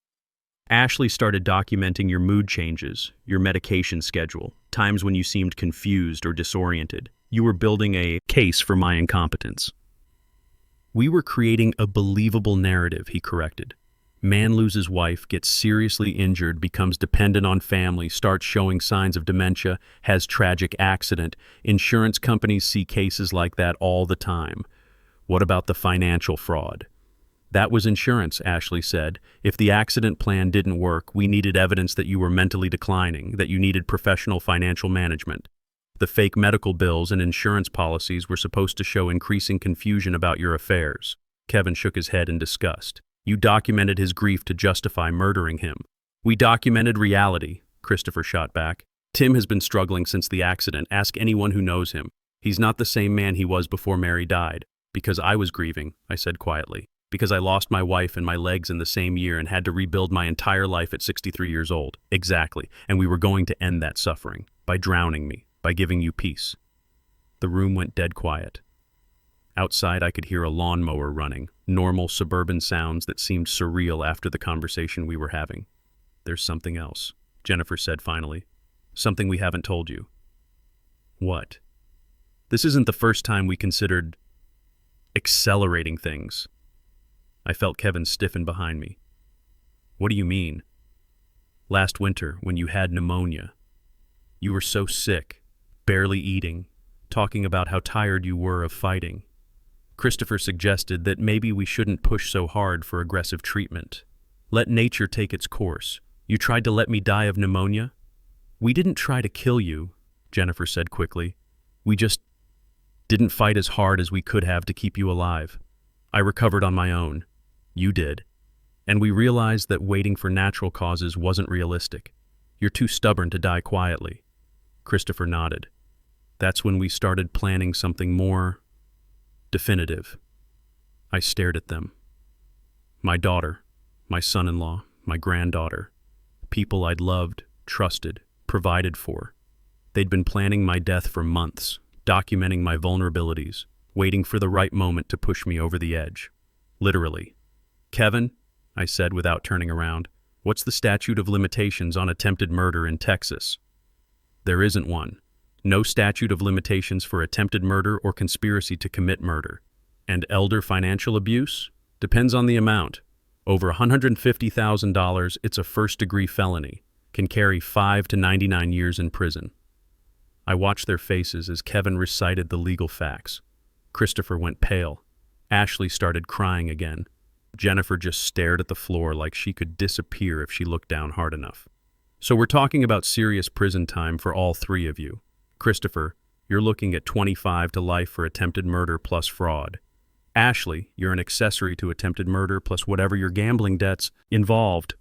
Ashley started documenting your mood changes, your medication schedule, times when you seemed confused or disoriented. You were building a case for my incompetence. We were creating a believable narrative, he corrected. Man loses wife, gets seriously injured, becomes dependent on family, starts showing signs of dementia, has tragic accident. Insurance companies see cases like that all the time. What about the financial fraud? That was insurance, Ashley said. If the accident plan didn't work, we needed evidence that you were mentally declining, that you needed professional financial management. The fake medical bills and insurance policies were supposed to show increasing confusion about your affairs. Kevin shook his head in disgust. You documented his grief to justify murdering him. We documented reality, Christopher shot back. Tim has been struggling since the accident. Ask anyone who knows him. He's not the same man he was before Mary died. Because I was grieving, I said quietly. Because I lost my wife and my legs in the same year and had to rebuild my entire life at 63 years old. Exactly. And we were going to end that suffering by drowning me, by giving you peace. The room went dead quiet. Outside, I could hear a lawnmower running, normal suburban sounds that seemed surreal after the conversation we were having. There's something else, Jennifer said finally. Something we haven't told you. What? This isn't the first time we considered accelerating things. I felt Kevin stiffen behind me. What do you mean? Last winter, when you had pneumonia, you were so sick, barely eating, talking about how tired you were of fighting. Christopher suggested that maybe we shouldn't push so hard for aggressive treatment. Let nature take its course. You tried to let me die of pneumonia? We didn't try to kill you, Jennifer said quickly. We just didn't fight as hard as we could have to keep you alive. I recovered on my own. You did. And we realized that waiting for natural causes wasn't realistic. You're too stubborn to die quietly. Christopher nodded. That's when we started planning something more definitive. I stared at them. My daughter, my son-in-law, my granddaughter, people I'd loved, trusted, provided for. They'd been planning my death for months, documenting my vulnerabilities, waiting for the right moment to push me over the edge. Literally. Kevin, I said without turning around, what's the statute of limitations on attempted murder in Texas? There isn't one. No statute of limitations for attempted murder or conspiracy to commit murder. And elder financial abuse? Depends on the amount. Over $150,000, it's a first-degree felony. Can carry 5 to 99 years in prison. I watched their faces as Kevin recited the legal facts. Christopher went pale. Ashley started crying again. Jennifer just stared at the floor like she could disappear if she looked down hard enough. So we're talking about serious prison time for all three of you. Christopher, you're looking at 25 to life for attempted murder plus fraud. Ashley, you're an accessory to attempted murder plus whatever your gambling debts involved.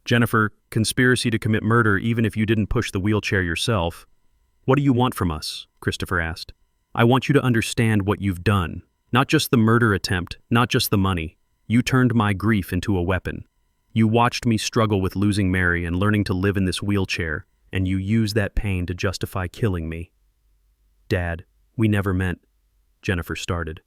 Jennifer, conspiracy to commit murder even if you didn't push the wheelchair yourself. What do you want from us? Christopher asked. I want you to understand what you've done. Not just the murder attempt, not just the money. You turned my grief into a weapon. You watched me struggle with losing Mary and learning to live in this wheelchair, and you used that pain to justify killing me. Dad, we never meant, Jennifer started.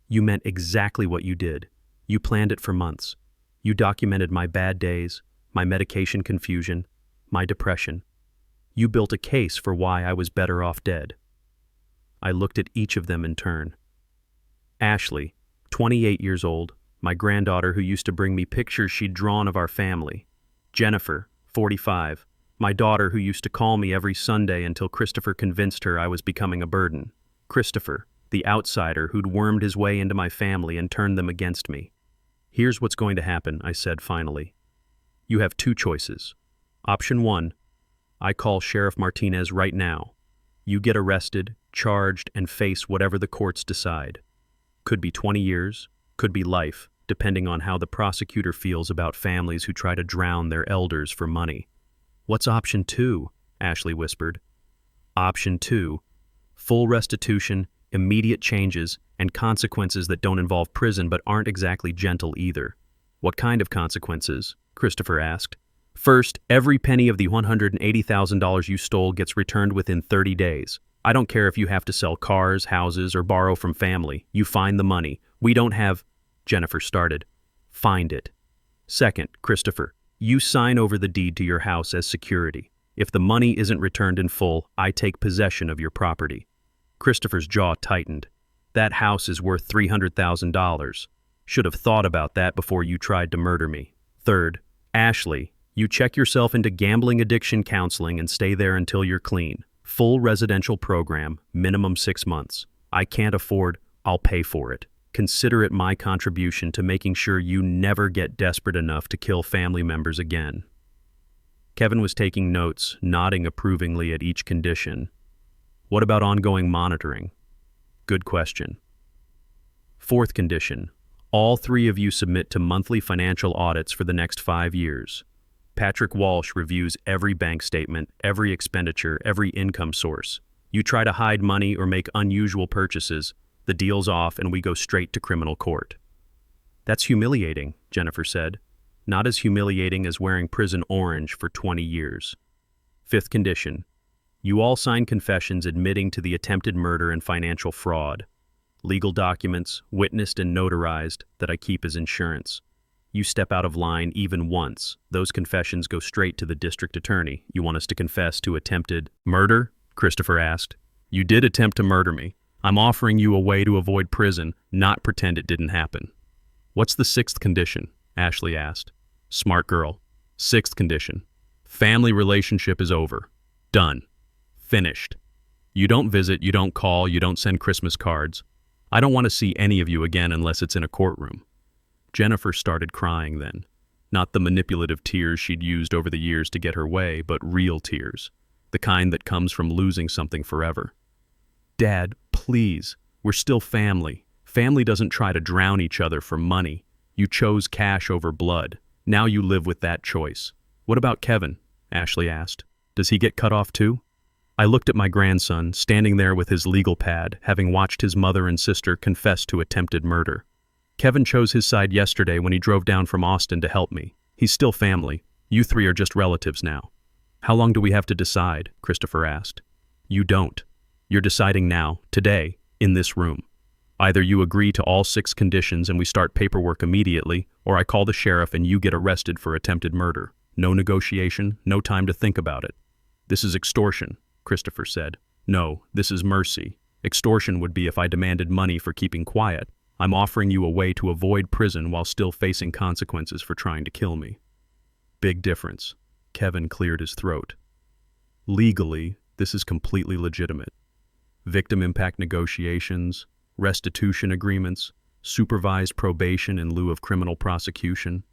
You meant exactly what you did. You planned it for months. You documented my bad days, my medication confusion, my depression. You built a case for why I was better off dead. I looked at each of them in turn. Ashley, 28 years old, my granddaughter who used to bring me pictures she'd drawn of our family. Jennifer, 45, my daughter who used to call me every Sunday until Christopher convinced her I was becoming a burden. Christopher, the outsider who'd wormed his way into my family and turned them against me. Here's what's going to happen, I said finally. You have two choices. Option 1, I call Sheriff Martinez right now. You get arrested, charged, and face whatever the courts decide. Could be 20 years, could be life, depending on how the prosecutor feels about families who try to drown their elders for money. What's option 2? Ashley whispered. Option 2, full restitution, immediate changes, and consequences that don't involve prison but aren't exactly gentle either. What kind of consequences? Christopher asked. First, every penny of the $180,000 you stole gets returned within 30 days. I don't care if you have to sell cars, houses, or borrow from family. You find the money. We don't have... Jennifer started. Find it. Second, Christopher, you sign over the deed to your house as security. If the money isn't returned in full, I take possession of your property. Christopher's jaw tightened. That house is worth $300,000. Should have thought about that before you tried to murder me. Third, Ashley, you check yourself into gambling addiction counseling and stay there until you're clean. Full residential program, minimum 6 months. I can't afford, I'll pay for it. Consider it my contribution to making sure you never get desperate enough to kill family members again. Kevin was taking notes, nodding approvingly at each condition. What about ongoing monitoring? Good question. Fourth condition, all 3 of you submit to monthly financial audits for the next 5 years. Patrick Walsh reviews every bank statement, every expenditure, every income source. You try to hide money or make unusual purchases, the deal's off and we go straight to criminal court. That's humiliating, Jennifer said. Not as humiliating as wearing prison orange for 20 years. Fifth condition, you all sign confessions admitting to the attempted murder and financial fraud. Legal documents, witnessed and notarized, that I keep as insurance. You step out of line even once. Those confessions go straight to the district attorney. You want us to confess to attempted murder? Christopher asked. You did attempt to murder me. I'm offering you a way to avoid prison, not pretend it didn't happen. What's the 6th condition? Ashley asked. Smart girl. 6th condition. Family relationship is over. Done. Finished. You don't visit, you don't call, you don't send Christmas cards. I don't want to see any of you again unless it's in a courtroom. Jennifer started crying then. Not the manipulative tears she'd used over the years to get her way, but real tears. The kind that comes from losing something forever. Dad, please. We're still family. Family doesn't try to drown each other for money. You chose cash over blood. Now you live with that choice. What about Kevin? Ashley asked. Does he get cut off too? I looked at my grandson, standing there with his legal pad, having watched his mother and sister confess to attempted murder. Kevin chose his side yesterday when he drove down from Austin to help me. He's still family. You 3 are just relatives now. How long do we have to decide? Christopher asked. You don't. You're deciding now, today, in this room. Either you agree to all 6 conditions and we start paperwork immediately, or I call the sheriff and you get arrested for attempted murder. No negotiation, no time to think about it. This is extortion, Christopher said. No, this is mercy. Extortion would be if I demanded money for keeping quiet. I'm offering you a way to avoid prison while still facing consequences for trying to kill me. Big difference. Kevin cleared his throat. Legally, this is completely legitimate. Victim impact negotiations, restitution agreements, supervised probation in lieu of criminal prosecution.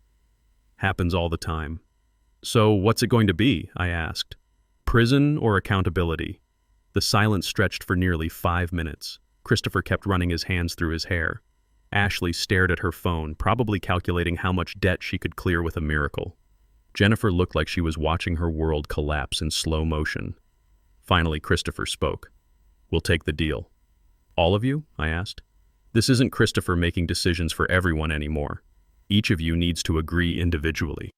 Happens all the time. So what's it going to be? I asked. Prison or accountability? The silence stretched for nearly 5 minutes. Christopher kept running his hands through his hair. Ashley stared at her phone, probably calculating how much debt she could clear with a miracle. Jennifer looked like she was watching her world collapse in slow motion. Finally, Christopher spoke. We'll take the deal. All of you? I asked. This isn't Christopher making decisions for everyone anymore. Each of you needs to agree individually.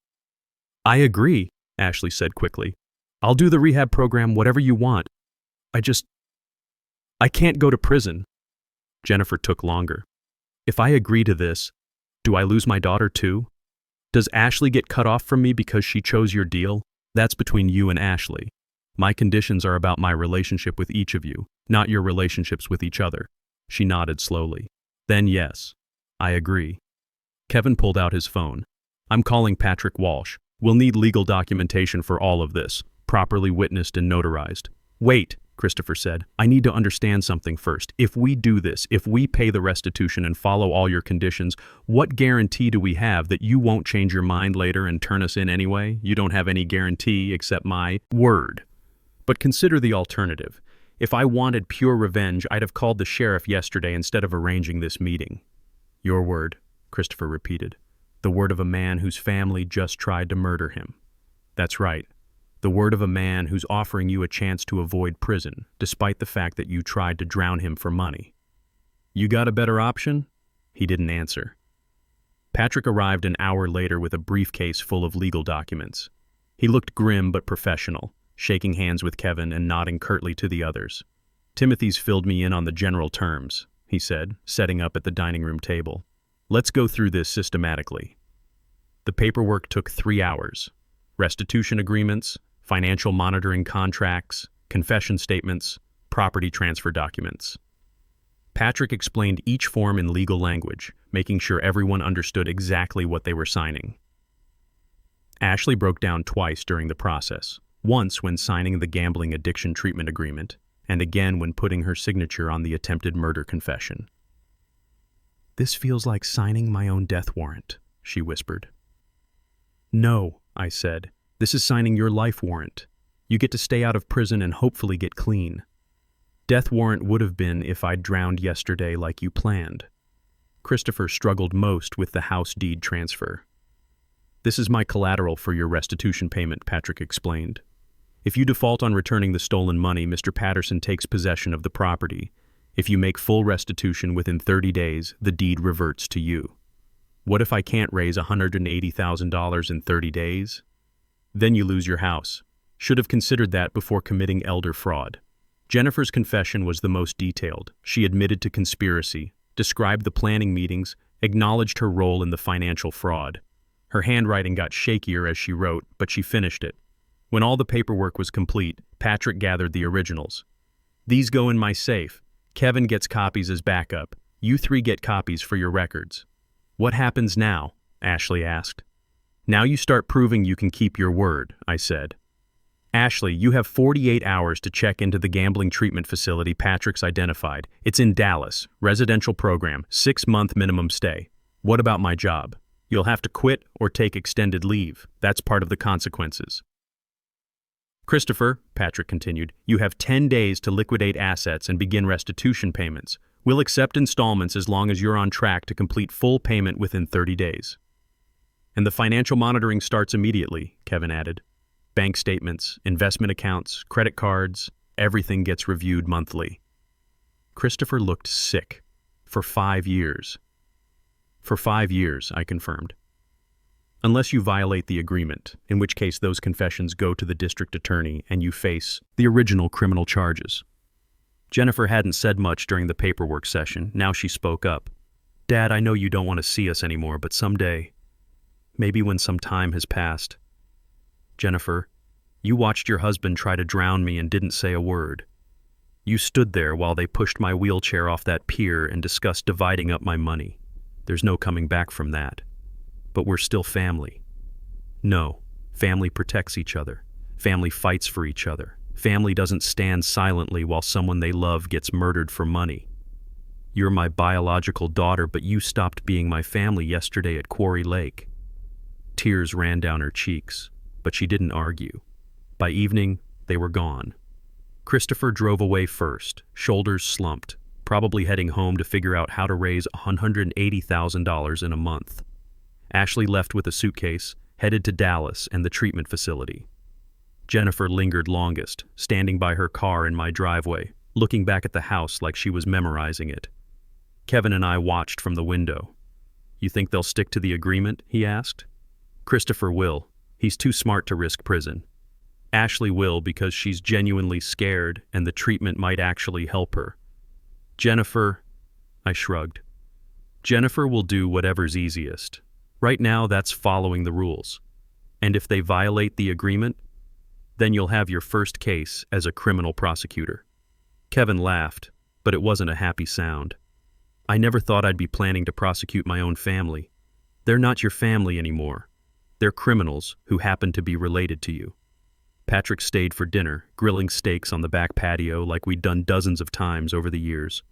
I agree, Ashley said quickly. I'll do the rehab program, whatever you want. I can't go to prison. Jennifer took longer. If I agree to this, do I lose my daughter too? Does Ashley get cut off from me because she chose your deal? That's between you and Ashley. My conditions are about my relationship with each of you, not your relationships with each other. She nodded slowly. Then yes, I agree. Kevin pulled out his phone. I'm calling Patrick Walsh. We'll need legal documentation for all of this, properly witnessed and notarized. Wait, Christopher said. I need to understand something first. If we do this, if we pay the restitution and follow all your conditions, what guarantee do we have that you won't change your mind later and turn us in anyway? You don't have any guarantee except my word. But consider the alternative. If I wanted pure revenge, I'd have called the sheriff yesterday instead of arranging this meeting. Your word, Christopher repeated. The word of a man whose family just tried to murder him. That's right. The word of a man who's offering you a chance to avoid prison, despite the fact that you tried to drown him for money. You got a better option? He didn't answer. Patrick arrived an hour later with a briefcase full of legal documents. He looked grim but professional, shaking hands with Kevin and nodding curtly to the others. Timothy's filled me in on the general terms, he said, setting up at the dining room table. Let's go through this systematically. The paperwork took 3 hours. Restitution agreements, financial monitoring contracts, confession statements, property transfer documents. Patrick explained each form in legal language, making sure everyone understood exactly what they were signing. Ashley broke down twice during the process, once when signing the gambling addiction treatment agreement, and again when putting her signature on the attempted murder confession. This feels like signing my own death warrant, she whispered. No, I said. This is signing your life warrant. You get to stay out of prison and hopefully get clean. Death warrant would have been if I'd drowned yesterday like you planned. Christopher struggled most with the house deed transfer. This is my collateral for your restitution payment, Patrick explained. If you default on returning the stolen money, Mr. Patterson takes possession of the property. If you make full restitution within 30 days, the deed reverts to you. What if I can't raise $180,000 in 30 days? Then you lose your house. Should have considered that before committing elder fraud. Jennifer's confession was the most detailed. She admitted to conspiracy, described the planning meetings, acknowledged her role in the financial fraud. Her handwriting got shakier as she wrote, but she finished it. When all the paperwork was complete, Patrick gathered the originals. These go in my safe. Kevin gets copies as backup. You 3 get copies for your records. What happens now? Ashley asked. Now you start proving you can keep your word, I said. Ashley, you have 48 hours to check into the gambling treatment facility Patrick's identified. It's in Dallas, residential program, 6-month minimum stay. What about my job? You'll have to quit or take extended leave. That's part of the consequences. Christopher, Patrick continued, you have 10 days to liquidate assets and begin restitution payments. We'll accept installments as long as you're on track to complete full payment within 30 days. And the financial monitoring starts immediately, Kevin added. Bank statements, investment accounts, credit cards, everything gets reviewed monthly. Christopher looked sick. For 5 years. For 5 years, I confirmed. Unless you violate the agreement, in which case those confessions go to the district attorney and you face the original criminal charges. Jennifer hadn't said much during the paperwork session. Now she spoke up. Dad, I know you don't want to see us anymore, but someday, maybe when some time has passed. Jennifer, you watched your husband try to drown me and didn't say a word. You stood there while they pushed my wheelchair off that pier and discussed dividing up my money. There's no coming back from that. But we're still family. No, family protects each other. Family fights for each other. Family doesn't stand silently while someone they love gets murdered for money. You're my biological daughter, but you stopped being my family yesterday at Quarry Lake. Tears ran down her cheeks, but she didn't argue. By evening, they were gone. Christopher drove away first, shoulders slumped, probably heading home to figure out how to raise $180,000 in a month. Ashley left with a suitcase, headed to Dallas and the treatment facility. Jennifer lingered longest, standing by her car in my driveway, looking back at the house like she was memorizing it. Kevin and I watched from the window. You think they'll stick to the agreement? He asked. Christopher will. He's too smart to risk prison. Ashley will because she's genuinely scared and the treatment might actually help her. Jennifer, I shrugged. Jennifer will do whatever's easiest. Right now, that's following the rules. And if they violate the agreement, then you'll have your first case as a criminal prosecutor. Kevin laughed, but it wasn't a happy sound. I never thought I'd be planning to prosecute my own family. They're not your family anymore. They're criminals who happen to be related to you. Patrick stayed for dinner, grilling steaks on the back patio like we'd done dozens of times over the years.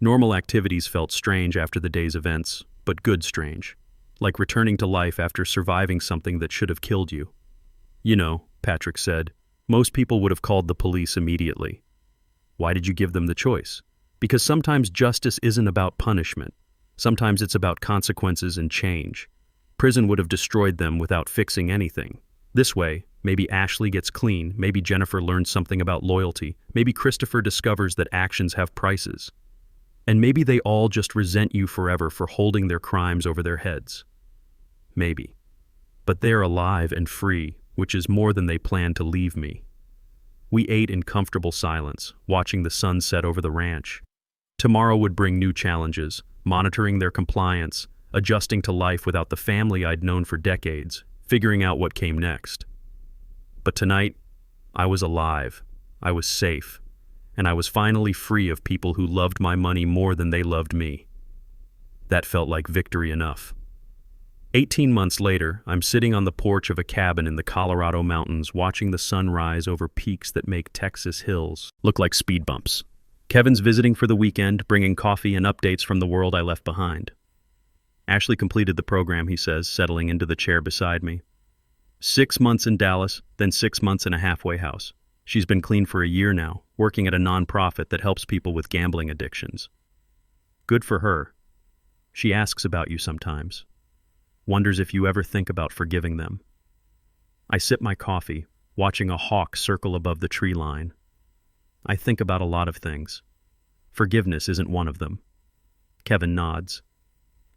Normal activities felt strange after the day's events, but good strange. Like returning to life after surviving something that should have killed you. You know, Patrick said, most people would have called the police immediately. Why did you give them the choice? Because sometimes justice isn't about punishment. Sometimes it's about consequences and change. Prison would have destroyed them without fixing anything. This way, maybe Ashley gets clean, maybe Jennifer learns something about loyalty, maybe Christopher discovers that actions have prices. And maybe they all just resent you forever for holding their crimes over their heads. Maybe. But they're alive and free, which is more than they plan to leave me. We ate in comfortable silence, watching the sun set over the ranch. Tomorrow would bring new challenges, monitoring their compliance, adjusting to life without the family I'd known for decades, figuring out what came next. But tonight, I was alive, I was safe, and I was finally free of people who loved my money more than they loved me. That felt like victory enough. 18 months later, I'm sitting on the porch of a cabin in the Colorado mountains watching the sun rise over peaks that make Texas hills look like speed bumps. Kevin's visiting for the weekend, bringing coffee and updates from the world I left behind. Ashley completed the program, he says, settling into the chair beside me. 6 months in Dallas, then 6 months in a halfway house. She's been clean for a year now, working at a nonprofit that helps people with gambling addictions. Good for her. She asks about you sometimes. Wonders if you ever think about forgiving them. I sip my coffee, watching a hawk circle above the tree line. I think about a lot of things. Forgiveness isn't one of them. Kevin nods.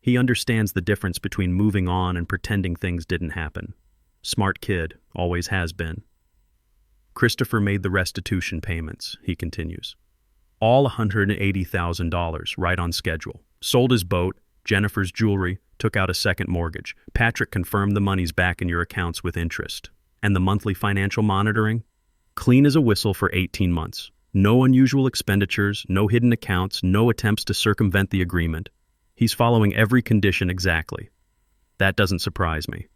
He understands the difference between moving on and pretending things didn't happen. Smart kid, always has been. Christopher made the restitution payments, he continues. All $180,000, right on schedule. Sold his boat, Jennifer's jewelry, took out a second mortgage. Patrick confirmed the money's back in your accounts with interest. And the monthly financial monitoring? Clean as a whistle for 18 months. No unusual expenditures, no hidden accounts, no attempts to circumvent the agreement. He's following every condition exactly. That doesn't surprise me.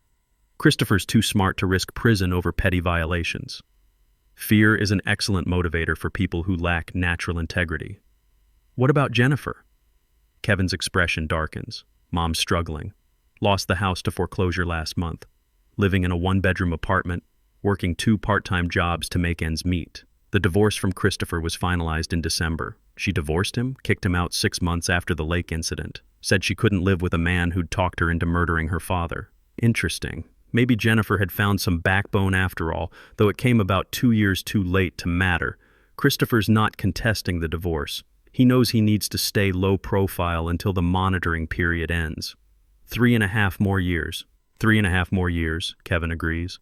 Christopher's too smart to risk prison over petty violations. Fear is an excellent motivator for people who lack natural integrity. What about Jennifer? Kevin's expression darkens. Mom's struggling. Lost the house to foreclosure last month. Living in a one-bedroom apartment, working 2 part-time jobs to make ends meet. The divorce from Christopher was finalized in December. She divorced him, kicked him out 6 months after the lake incident. Said she couldn't live with a man who'd talked her into murdering her father. Interesting. Maybe Jennifer had found some backbone after all, though it came about 2 years too late to matter. Christopher's not contesting the divorce. He knows he needs to stay low profile until the monitoring period ends. 3.5 more years. 3.5 more years, Kevin agrees.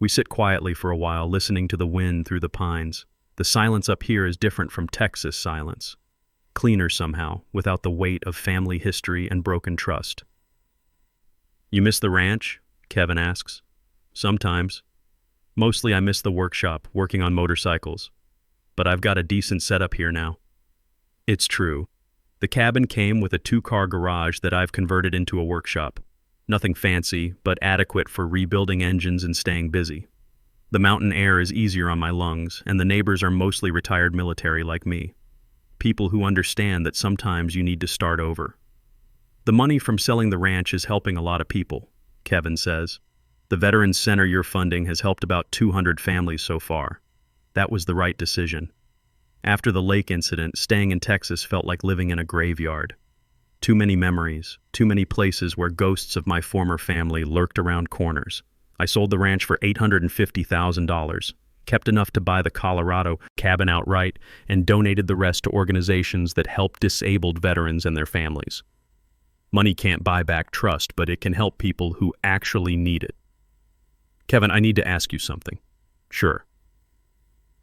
We sit quietly for a while, listening to the wind through the pines. The silence up here is different from Texas silence. Cleaner somehow, without the weight of family history and broken trust. You miss the ranch? Kevin asks. Sometimes. Mostly I miss the workshop, working on motorcycles. But I've got a decent setup here now. It's true. The cabin came with a 2-car garage that I've converted into a workshop. Nothing fancy, but adequate for rebuilding engines and staying busy. The mountain air is easier on my lungs, and the neighbors are mostly retired military like me. People who understand that sometimes you need to start over. The money from selling the ranch is helping a lot of people, Kevin says. The Veterans Center you're funding has helped about 200 families so far. That was the right decision. After the lake incident, staying in Texas felt like living in a graveyard. Too many memories, too many places where ghosts of my former family lurked around corners. I sold the ranch for $850,000. kept enough to buy the Colorado cabin outright, and donated the rest to organizations that help disabled veterans and their families. Money can't buy back trust, but it can help people who actually need it. Kevin, I need to ask you something. Sure.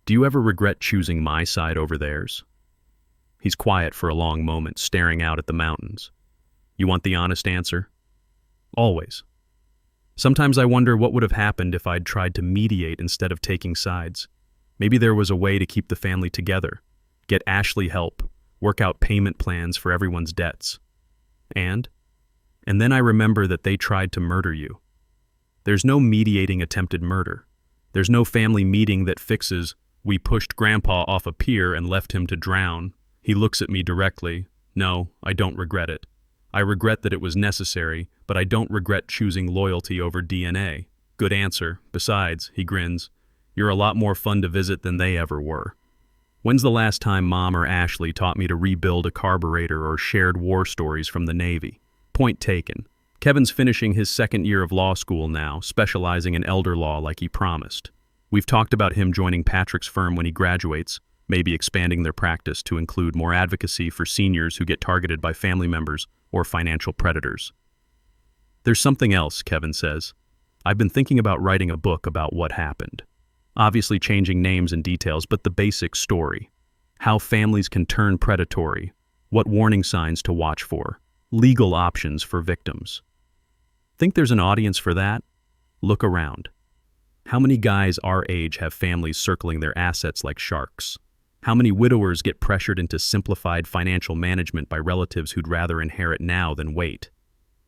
Do you ever regret choosing my side over theirs? He's quiet for a long moment, staring out at the mountains. You want the honest answer? Always. Sometimes I wonder what would have happened if I'd tried to mediate instead of taking sides. Maybe there was a way to keep the family together, get Ashley help, work out payment plans for everyone's debts. And then I remember that they tried to murder you. There's no mediating attempted murder. There's no family meeting that fixes, we pushed Grandpa off a pier and left him to drown. He looks at me directly. No, I don't regret it. I regret that it was necessary, but I don't regret choosing loyalty over DNA. Good answer. Besides, he grins, you're a lot more fun to visit than they ever were. When's the last time Mom or Ashley taught me to rebuild a carburetor or shared war stories from the Navy? Point taken. Kevin's finishing his second year of law school now, specializing in elder law like he promised. We've talked about him joining Patrick's firm when he graduates, maybe expanding their practice to include more advocacy for seniors who get targeted by family members or financial predators. There's something else, Kevin says. I've been thinking about writing a book about what happened. Obviously changing names and details, but the basic story. How families can turn predatory, what warning signs to watch for, legal options for victims. Think there's an audience for that? Look around. How many guys our age have families circling their assets like sharks? How many widowers get pressured into simplified financial management by relatives who'd rather inherit now than wait?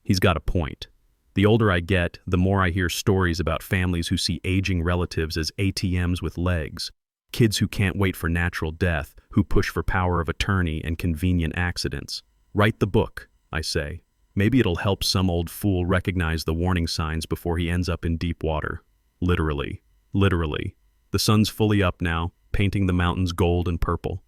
He's got a point. The older I get, the more I hear stories about families who see aging relatives as ATMs with legs, kids who can't wait for natural death, who push for power of attorney and convenient accidents. Write the book, I say. Maybe it'll help some old fool recognize the warning signs before he ends up in deep water. Literally. Literally. The sun's fully up now, painting the mountains gold and purple.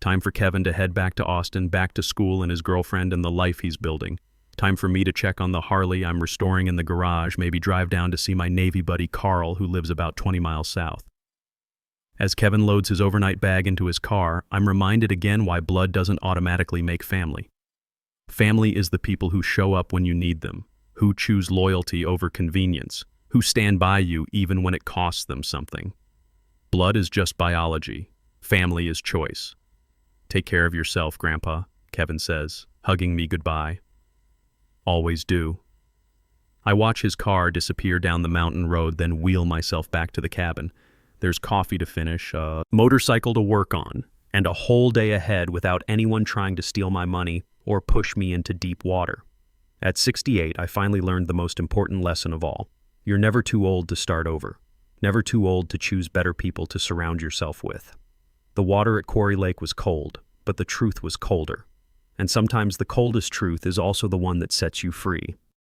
Time for Kevin to head back to Austin, back to school and his girlfriend and the life he's building. Time for me to check on the Harley I'm restoring in the garage, maybe drive down to see my Navy buddy Carl, who lives about 20 miles south. As Kevin loads his overnight bag into his car, I'm reminded again why blood doesn't automatically make family. Family is the people who show up when you need them, who choose loyalty over convenience, who stand by you even when it costs them something. Blood is just biology. Family is choice. Take care of yourself, Grandpa, Kevin says, hugging me goodbye. Always do. I watch his car disappear down the mountain road, then wheel myself back to the cabin. There's coffee to finish, a motorcycle to work on, and a whole day ahead without anyone trying to steal my money or push me into deep water. At 68, I finally learned the most important lesson of all. You're never too old to start over. Never too old to choose better people to surround yourself with. The water at Quarry Lake was cold, but the truth was colder. And sometimes the coldest truth is also the one that sets you free.